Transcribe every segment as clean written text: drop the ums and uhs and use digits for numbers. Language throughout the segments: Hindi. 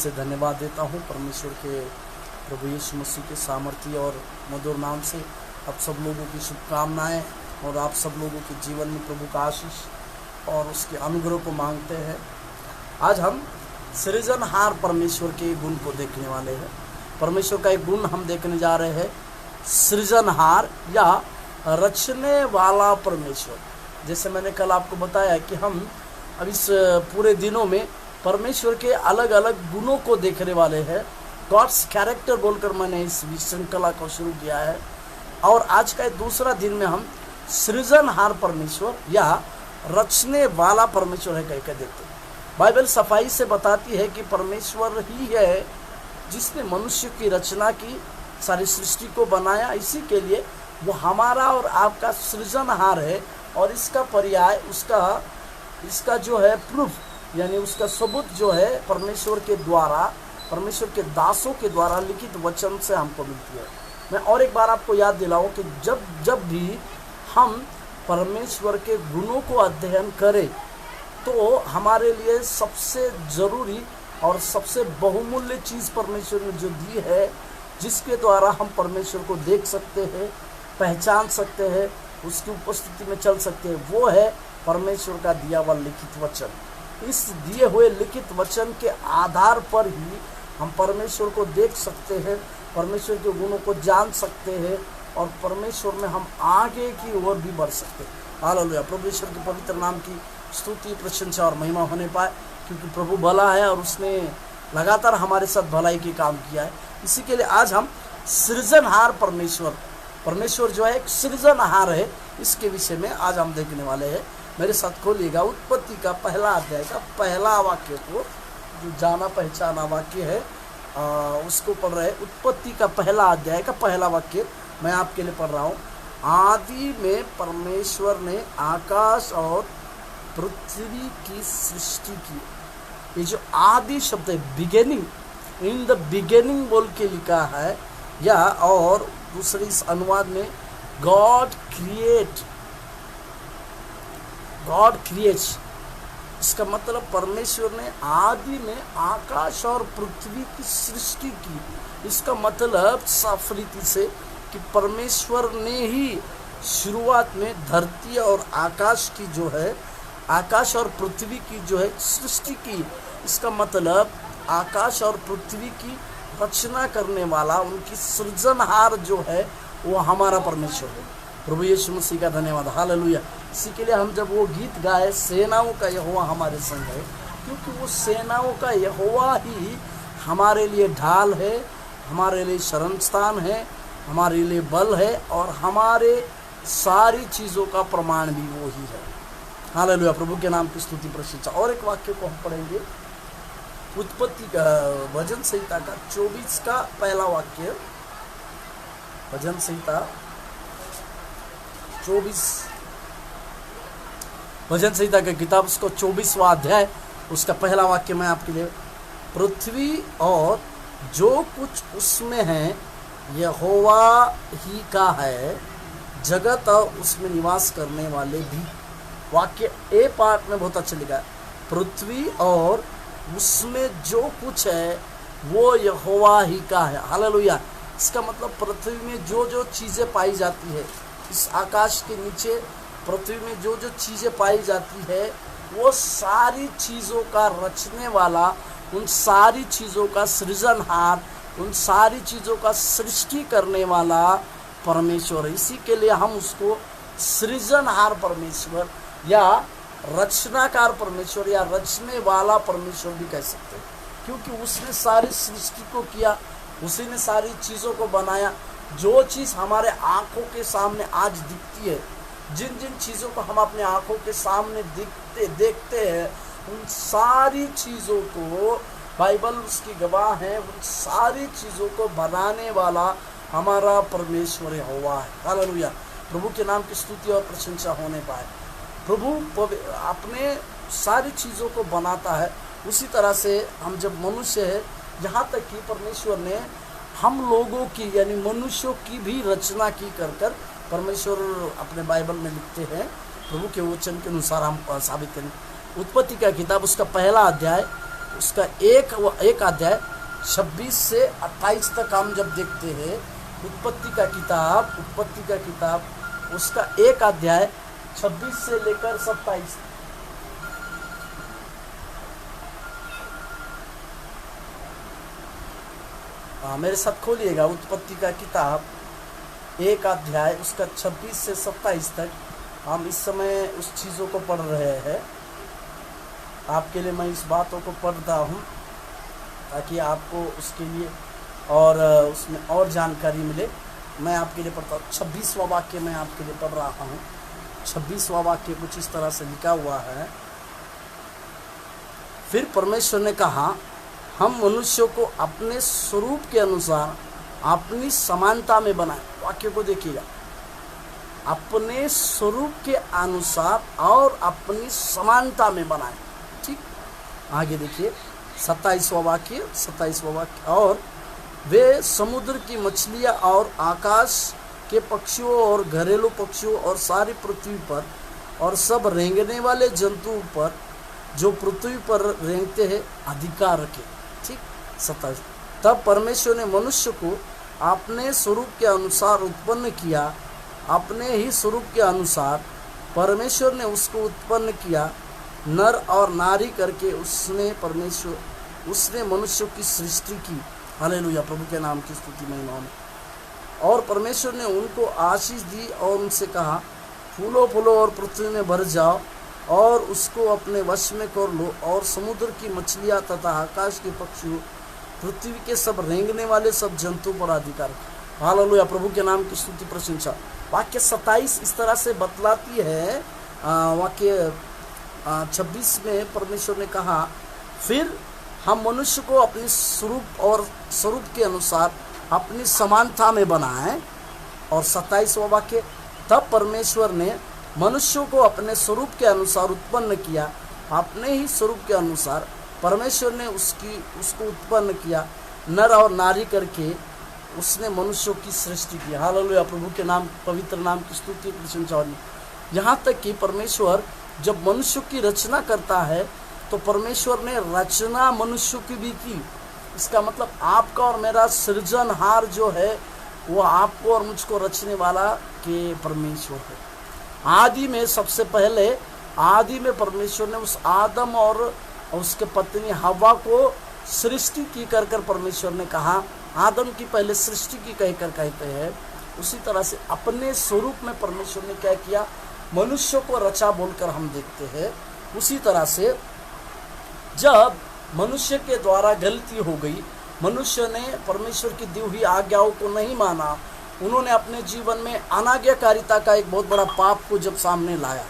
से धन्यवाद देता हूँ परमेश्वर के प्रभु यीशु मसीह के सामर्थ्य और मधुर नाम से आप सब लोगों की शुभकामनाएं और आप सब लोगों के जीवन में प्रभु का आशीष और उसके अनुग्रह को मांगते हैं। आज हम सृजनहार परमेश्वर के गुण को देखने वाले हैं। परमेश्वर का एक गुण हम देखने जा रहे हैं, सृजनहार या रचने वाला परमेश्वर। जैसे मैंने कल आपको बताया कि हम अब इस पूरे दिनों में परमेश्वर के अलग अलग गुणों को देखने वाले हैं। गॉड्स कैरेक्टर बोलकर मैंने इस श्रृंखला को शुरू किया है और आज का दूसरा दिन में हम सृजनहार परमेश्वर या रचने वाला परमेश्वर है कहकर देखते हैं। बाइबल सफाई से बताती है कि परमेश्वर ही है जिसने मनुष्य की रचना की, सारी सृष्टि को बनाया। इसी के लिए वो हमारा और आपका सृजनहार है और इसका पर्याय इसका जो है प्रूफ यानी उसका सबूत जो है परमेश्वर के द्वारा, परमेश्वर के दासों के द्वारा लिखित वचन से हमको मिलती है। मैं और एक बार आपको याद दिलाऊं कि जब भी हम परमेश्वर के गुणों को अध्ययन करें तो हमारे लिए सबसे ज़रूरी और सबसे बहुमूल्य चीज़ परमेश्वर ने जो दी है, जिसके द्वारा हम परमेश्वर को देख सकते हैं, पहचान सकते हैं, उसकी उपस्थिति में चल सकते हैं, वो है परमेश्वर का दिया हुआ लिखित वचन। इस दिए हुए लिखित वचन के आधार पर ही हम परमेश्वर को देख सकते हैं, परमेश्वर के गुणों को जान सकते हैं और परमेश्वर में हम आगे की ओर भी बढ़ सकते हैं। हालेलुया। प्रभु ईश्वर के पवित्र नाम की स्तुति, प्रशंसा और महिमा होने पाए, क्योंकि प्रभु भला है और उसने लगातार हमारे साथ भलाई के काम किया है। इसी के लिए आज हम सृजनहार परमेश्वर जो है एक सृजनहार है, इसके विषय में आज हम देखने वाले हैं। मेरे साथ खोलिएगा उत्पत्ति का पहला अध्याय का पहला वाक्य को, जो जाना पहचाना वाक्य है उसको पढ़ रहे। उत्पत्ति का पहला अध्याय का पहला वाक्य मैं आपके लिए पढ़ रहा हूँ। आदि में परमेश्वर ने आकाश और पृथ्वी की सृष्टि की। ये जो आदि शब्द है, बिगिनिंग, इन द बिगिनिंग बोल के लिखा है, या और दूसरी इस अनुवाद में गॉड क्रिएट्स। इसका मतलब परमेश्वर ने आदि में आकाश और पृथ्वी की सृष्टि की। इसका मतलब साफ रीति से कि परमेश्वर ने ही शुरुआत में धरती और आकाश की जो है, आकाश और पृथ्वी की जो है सृष्टि की। इसका मतलब आकाश और पृथ्वी की रचना करने वाला, उनकी सृजनहार जो है वो हमारा परमेश्वर है। प्रभु यीशु मसीह का धन्यवाद। हालेलुया। इसी के लिए हम जब वो गीत गाए, सेनाओं का यहोवा हमारे संग है, क्योंकि वो सेनाओं का यहोवा ही हमारे लिए ढाल है, हमारे लिए शरण स्थान है, हमारे लिए बल है और हमारे सारी चीज़ों का प्रमाण भी वो ही है। हालेलुया। प्रभु के नाम की स्तुति प्रशंसा। और एक वाक्य को हम पढ़ेंगे, उत्पत्ति का भजन संहिता का 24 का पहला वाक्य। भजन संहिता 24, भजन संहिता की किताब उसको 24वां अध्याय, उसका पहला वाक्य मैं आपके लिए। पृथ्वी और जो कुछ उसमें है यहोवा ही का है, जगत और उसमें निवास करने वाले भी। वाक्य ए पार्ट में बहुत अच्छा लिखा है, पृथ्वी और उसमें जो कुछ है वो यहोवा ही का है। हालेलुया। इसका मतलब पृथ्वी में जो जो चीज़ें पाई जाती है, इस आकाश के नीचे पृथ्वी में जो जो चीज़ें पाई जाती है, वो सारी चीज़ों का रचने वाला, उन सारी चीज़ों का सृजनहार, उन सारी चीज़ों का सृष्टि करने वाला परमेश्वर है। इसी के लिए हम उसको सृजनहार परमेश्वर या रचनाकार परमेश्वर या रचने वाला परमेश्वर भी कह सकते हैं, क्योंकि उसने सारी सृष्टि को किया, उसी ने सारी चीज़ों को बनाया। जो चीज़ हमारे आँखों के सामने आज दिखती है, जिन जिन चीज़ों को हम अपने आँखों के सामने देखते हैं, उन सारी चीज़ों को, बाइबल उसकी गवाह है, उन सारी चीज़ों को बनाने वाला हमारा परमेश्वर यहोवा है। हालेलुया। प्रभु के नाम की स्तुति और प्रशंसा होने पाए। प्रभु अपने सारी चीज़ों को बनाता है। उसी तरह से हम जब मनुष्य है, यहाँ तक कि परमेश्वर ने हम लोगों की यानी मनुष्यों की भी रचना की कर परमेश्वर अपने बाइबल में लिखते हैं। प्रभु के वचन के अनुसार हम साबित करें। उत्पत्ति का किताब उसका पहला अध्याय उसका एक अध्याय 26 से 28 तक हम जब देखते हैं, उत्पत्ति का किताब उसका एक अध्याय 26 से लेकर 27। मेरे साथ खोलिएगा उत्पत्ति का किताब एक अध्याय उसका 26 से 27 तक। हम इस समय उस चीज़ों को पढ़ रहे हैं। आपके लिए मैं इस बातों को पढ़ता हूँ ताकि आपको उसके लिए और उसमें और जानकारी मिले। मैं आपके लिए पढ़ता हूँ। 26वां वाक्य मैं आपके लिए पढ़ रहा हूँ। 26वां वाक्य कुछ इस तरह से लिखा हुआ है। फिर परमेश्वर ने कहा, हम मनुष्यों को अपने स्वरूप के अनुसार अपनी समानता में बनाए। वाक्य को देखिएगा, अपने स्वरूप के अनुसार और अपनी समानता में बनाए। ठीक, आगे देखिए 27वां वाक्य। और वे समुद्र की मछलियाँ और आकाश के पक्षियों और घरेलू पक्षियों और सारी पृथ्वी पर और सब रेंगने वाले जंतुओं पर जो पृथ्वी पर रेंगते हैं अधिकार रखे। ठीक, 27। तब परमेश्वर ने मनुष्य को अपने स्वरूप के अनुसार उत्पन्न किया, अपने ही स्वरूप के अनुसार परमेश्वर ने उसको उत्पन्न किया, नर और नारी करके उसने मनुष्य की सृष्टि की। हालेलुया, प्रभु के नाम की स्तुति महिमा हो। और परमेश्वर ने उनको आशीष दी और उनसे कहा, फूलो फूलो और पृथ्वी में भर जाओ और उसको अपने वश में कर लो, और समुद्र की मछलियाँ तथा आकाश के पक्षियों, पृथ्वी के सब रेंगने वाले सब जंतु पर अधिकार। हालेलुया, प्रभु के नाम की स्तुति प्रशंसा। वाक्य 27 इस तरह से बतलाती है। वाक्य 26 में परमेश्वर ने कहा, फिर हम मनुष्य को अपने स्वरूप के अनुसार अपनी समानता में बनाएं। और 27वां वाक्य, तब परमेश्वर ने मनुष्यों को अपने स्वरूप के अनुसार उत्पन्न किया, अपने ही स्वरूप के अनुसार परमेश्वर ने उसको उत्पन्न किया, नर और नारी करके उसने मनुष्यों की सृष्टि की। हालेलुया, प्रभु के नाम पवित्र नाम की स्तुति प्रशंसा। यहाँ तक कि परमेश्वर जब मनुष्य की रचना करता है तो परमेश्वर ने रचना मनुष्य की भी की। इसका मतलब आपका और मेरा सृजनहार जो है वो आपको और मुझको रचने वाला के परमेश्वर है। आदि में सबसे पहले परमेश्वर ने उस आदम और उसके पत्नी हव्वा को सृष्टि की कर परमेश्वर ने कहा, आदम की पहले सृष्टि की कहकर कहते हैं। उसी तरह से अपने स्वरूप में परमेश्वर ने क्या किया, मनुष्य को रचा बोलकर हम देखते हैं। उसी तरह से जब मनुष्य के द्वारा गलती हो गई, मनुष्य ने परमेश्वर की दी हुई आज्ञाओं को नहीं माना, उन्होंने अपने जीवन में अनाज्ञाकारिता का एक बहुत बड़ा पाप को जब सामने लाया,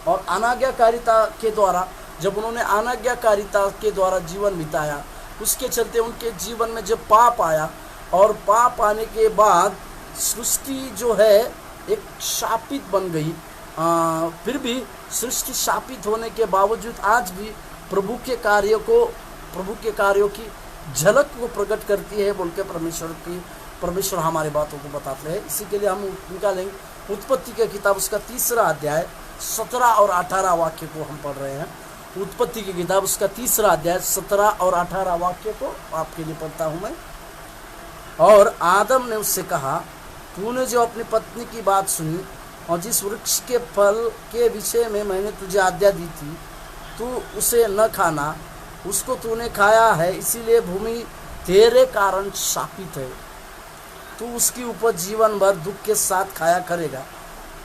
और अनाज्ञाकारिता के द्वारा जब उन्होंने अनाज्ञाकारिता के द्वारा जीवन बिताया, उसके चलते उनके जीवन में जब पाप आया, और पाप आने के बाद सृष्टि जो है एक शापित बन गई। फिर भी सृष्टि शापित होने के बावजूद आज भी प्रभु के कार्यों की झलक को प्रकट करती है बोल के परमेश्वर हमारे बातों को बताते हैं। इसी के लिए हम निकालेंगे उत्पत्ति की किताब उसका 3 अध्याय 17 और 18 वाक्य को हम पढ़ रहे हैं। उत्पत्ति की किताब उसका 3 अध्याय 17 और 18 वाक्य को आपके लिए पढ़ता हूँ मैं। और आदम ने उससे कहा, तूने जो अपनी पत्नी की बात सुनी और जिस वृक्ष के फल के विषय में मैंने तुझे आज्ञा दी थी, तू उसे न खाना, उसको तूने खाया है, इसीलिए भूमि तेरे कारण शापित है। तू उसकी उपज जीवन भर दुख के साथ खाया करेगा,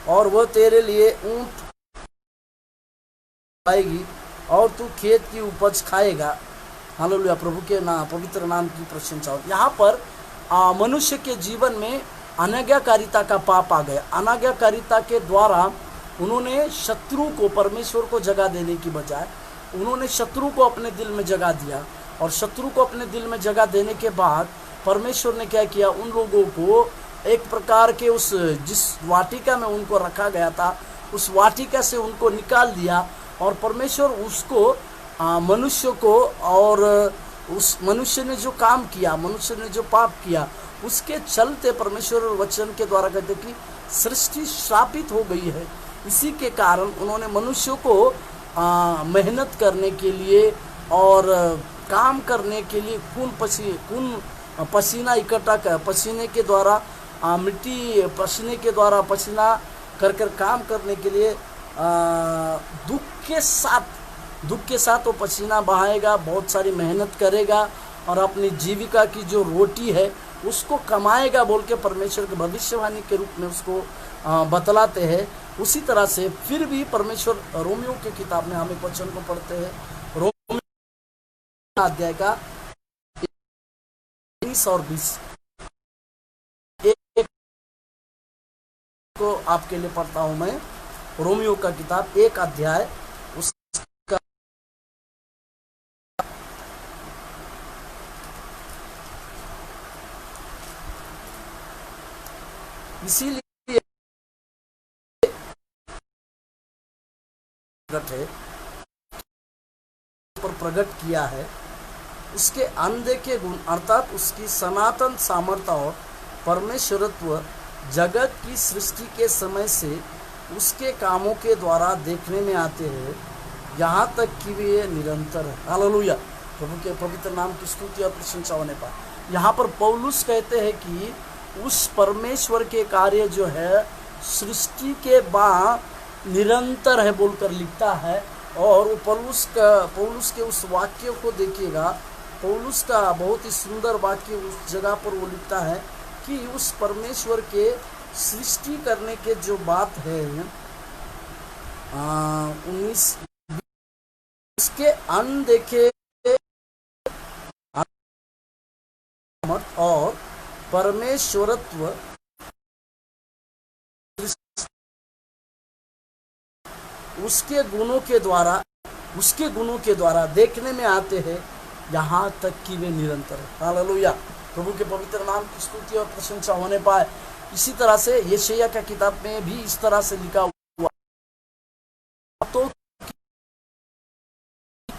और वह तेरे लिए ऊंट आएगी और तू खेत की उपज खाएगा। हालेलुया, प्रभु के पवित्र नाम की प्रशंसा हो। यहाँ पर मनुष्य के जीवन में अनाज्ञाकारिता का पाप आ गया। अनाज्ञाकारिता के द्वारा उन्होंने शत्रु को परमेश्वर को जगह देने की बजाय उन्होंने शत्रु को अपने दिल में जगह दिया, और शत्रु को अपने दिल में जगह देने के बाद परमेश्वर ने क्या किया, उन लोगों को एक प्रकार के जिस वाटिका में उनको रखा गया था उस वाटिका से उनको निकाल दिया, और परमेश्वर उसको मनुष्य को, और उस मनुष्य ने जो काम किया, मनुष्य ने जो पाप किया, उसके चलते परमेश्वर वचन के द्वारा कहते कि सृष्टि श्रापित हो गई है। इसी के कारण उन्होंने मनुष्य को मेहनत करने के लिए और काम करने के लिए खून पसीना इकट्ठा कर, पसीने के द्वारा मिट्टी पसीने के द्वारा पसीना कर काम करने के लिए दुख के साथ वो पसीना बहाएगा, बहुत सारी मेहनत करेगा और अपनी जीविका की जो रोटी है उसको कमाएगा बोल के परमेश्वर के भविष्यवाणी के रूप में उसको बतलाते हैं। उसी तरह से फिर भी परमेश्वर रोमियो के किताब में हम एक वचन को पढ़ते हैं, रोमियो अध्याय का 19 और 20 को आपके लिए पढ़ता हूं मैं। रोमियो का किताब 1 अध्याय उसका इसीलिए प्रकट किया है उसके अनदेखे गुण अर्थात उसकी सनातन सामर्थ्य और परमेश्वरत्व जगत की सृष्टि के समय से उसके कामों के द्वारा देखने में आते हैं, यहाँ तक कि वे निरंतर है। हालेलुया, प्रभु के पवित्र नाम की स्तुति और प्रशंसा होने पर यहाँ पर पौलुस कहते हैं कि उस परमेश्वर के कार्य जो है सृष्टि के बाद निरंतर है बोलकर लिखता है। और वो पौलुस के उस वाक्य को देखिएगा, पौलुस का बहुत ही सुंदर वाक्य उस जगह पर वो लिखता है कि उस परमेश्वर के सृष्टि करने के जो बात है 19 उसके अनदेखे और परमेश्वरत्व उसके गुणों के द्वारा देखने में आते हैं, यहाँ तक कि वे निरंतर है। हालेलुया, प्रभु के पवित्र नाम की स्तुति और प्रशंसा होने पाए। इसी तरह से यशायाह का किताब में भी इस तरह से लिखा हुआ, तो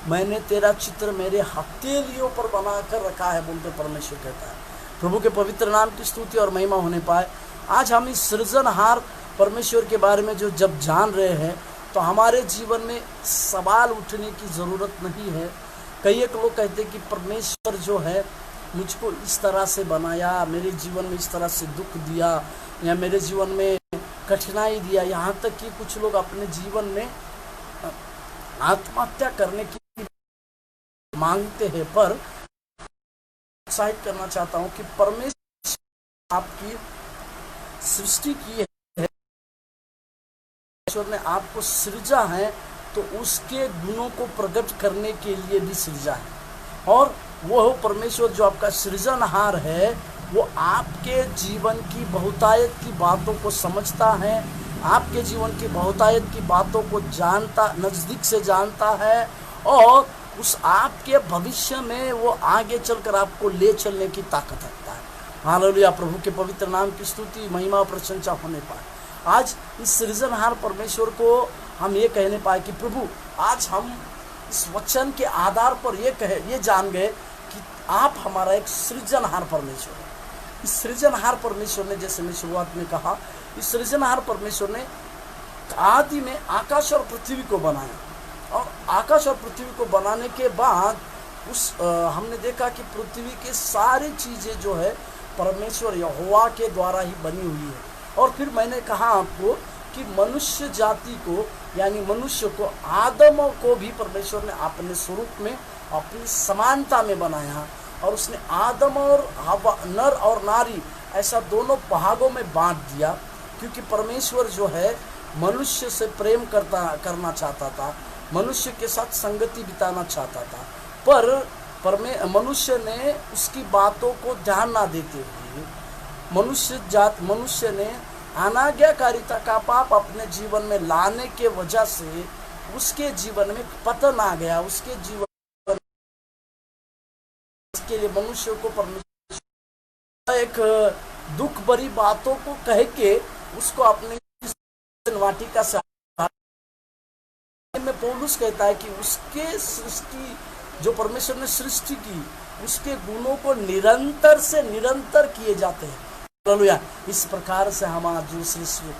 मैंने तेरा चित्र मेरे हथेलियों पर बना कर रखा है बोलकर परमेश्वर कहता है। प्रभु के पवित्र नाम की स्तुति और महिमा होने पाए। आज हम इस सृजनहार परमेश्वर के बारे में जो जब जान रहे हैं तो हमारे जीवन में सवाल उठने की ज़रूरत नहीं है। कई एक लोग कहते हैं कि परमेश्वर जो है मुझको इस तरह से बनाया, मेरे जीवन में इस तरह से दुख दिया या मेरे जीवन में कठिनाई दिया, यहाँ तक कि कुछ लोग अपने जीवन में आत्महत्या करने की मांगते हैं। पर उत्साहित करना चाहता हूँ कि परमेश्वर आपकी सृष्टि की है, परमेश्वर ने आपको सृजा है तो उसके गुणों को प्रकट करने के लिए भी सृजा है। और वो परमेश्वर जो आपका सृजनहार है वो आपके जीवन की बहुतायत की बातों को समझता है, आपके जीवन की बहुतायत की बातों को जानता, नज़दीक से जानता है और उस आपके भविष्य में वो आगे चलकर आपको ले चलने की ताकत रखता है। हालेलुया, प्रभु के पवित्र नाम की स्तुति महिमा और प्रशंसा होने पाए। आज इस सृजनहार परमेश्वर को हम ये कहने पाए कि प्रभु आज हम इस वचन के आधार पर ये जान गए कि आप हमारा एक सृजनहार परमेश्वर है। इस सृजनहार परमेश्वर ने, जैसे मैं शुरुआत में कहा, इस सृजनहार परमेश्वर ने आदि में आकाश और पृथ्वी को बनाया और आकाश और पृथ्वी को बनाने के बाद हमने देखा कि पृथ्वी के सारी चीज़ें जो है परमेश्वर यहोवा के द्वारा ही बनी हुई है। और फिर मैंने कहा आपको कि मनुष्य जाति को यानी मनुष्य को, आदम को भी परमेश्वर ने अपने स्वरूप में अपनी समानता में बनाया और उसने आदम और हवा, नर और नारी ऐसा दोनों भागों में बांट दिया, क्योंकि परमेश्वर जो है मनुष्य से प्रेम करना चाहता था, मनुष्य के साथ संगति बिताना चाहता था। पर मनुष्य ने उसकी बातों को ध्यान ना देते हुए मनुष्य ने अनाज्ञाकारिता का पाप अपने जीवन में लाने के वजह से उसके जीवन में पतन आ गया। उसके जीवन के लिए मनुष्य को परमेश्वर एक दुख भरी बातों को कह के उसको अपने वाटिका से में पौलुस कहता है कि उसके सृष्टि जो परमेश्वर ने सृष्टि की उसके गुणों को निरंतर से निरंतर किए जाते हैं। हालेलुया, इस प्रकार से हम आज जो सृष्टि,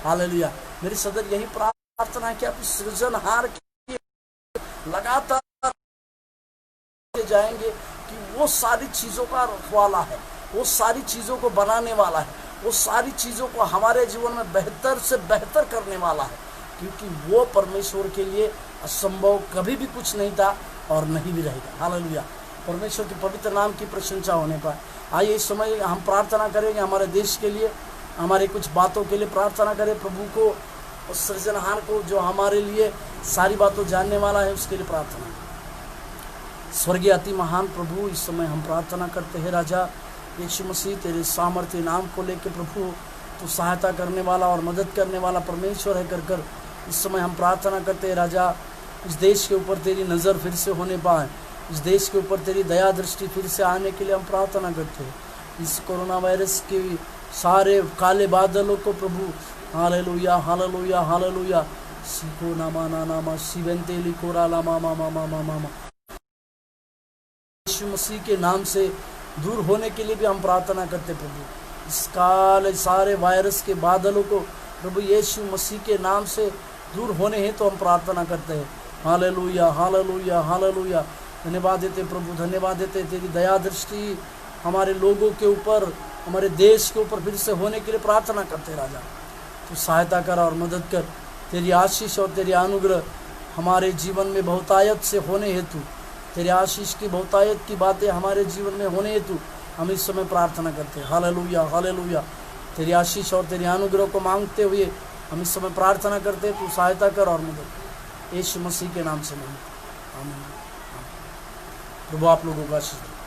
हालेलुया, मेरी सदर यही प्रार्थना है कि आप सृजनहार की लगातार जाएंगे कि वो सारी चीज़ों का रखवाला है, वो सारी चीज़ों को बनाने वाला है, वो सारी चीज़ों को हमारे जीवन में बेहतर से बेहतर करने वाला है, क्योंकि वो परमेश्वर के लिए असंभव कभी भी कुछ नहीं था और नहीं भी रहेगा। हालेलुया। परमेश्वर के पवित्र नाम की प्रशंसा होने पर आइए इस समय हम प्रार्थना करेंगे हमारे देश के लिए, हमारे कुछ बातों के लिए प्रार्थना करें। प्रभु को, उस सृजनहार को जो हमारे लिए सारी बातों जानने वाला है, उसके लिए प्रार्थना। स्वर्गीय अति महान प्रभु, इस समय हम प्रार्थना करते हैं राजा यीशु मसीह, तेरे सामर्थ्य नाम को लेकर प्रभु तू सहायता करने वाला और मदद करने वाला परमेश्वर है कर इस समय हम प्रार्थना करते हैं राजा, इस देश के ऊपर तेरी नज़र फिर से होने पाए, इस देश के ऊपर तेरी दया दृष्टि फिर से आने के लिए हम प्रार्थना करते हैं। इस कोरोना वायरस के सारे काले बादलों को प्रभु, हालेलुया हालेलुया हालेलुया, सीको नामा नामा शिवेंतेली कोरा लामा मामा मामा मामा, यीशु मसीह के नाम से दूर होने के लिए भी हम प्रार्थना करते प्रभु। इस काले सारे वायरस के बादलों को प्रभु यीशु मसीह के नाम से दूर होने हैं तो हम प्रार्थना करते हैं। Hallelujah hallelujah hallelujah. धन्यवाद देते प्रभु, धन्यवाद देते तेरी दया दृष्टि हमारे लोगों के ऊपर, हमारे देश के ऊपर फिर से होने के लिए प्रार्थना करते राजा। तू सहायता कर और मदद कर, तेरी आशीष और तेरी अनुग्रह हमारे जीवन में बहुतायत से होने हेतु, तेरे आशीष की बहुतायत की बातें हमारे जीवन में होने हेतु हम इस समय प्रार्थना करते हैं। Hallelujah hallelujah. तेरी आशीष और तेरे अनुग्रह को मांगते हुए हम इस समय प्रार्थना करते हैं, तू सहायता कर और मदद, यीशु मसीह के नाम से मांगते। आमीन। प्रभु आप लोगों का आशीष।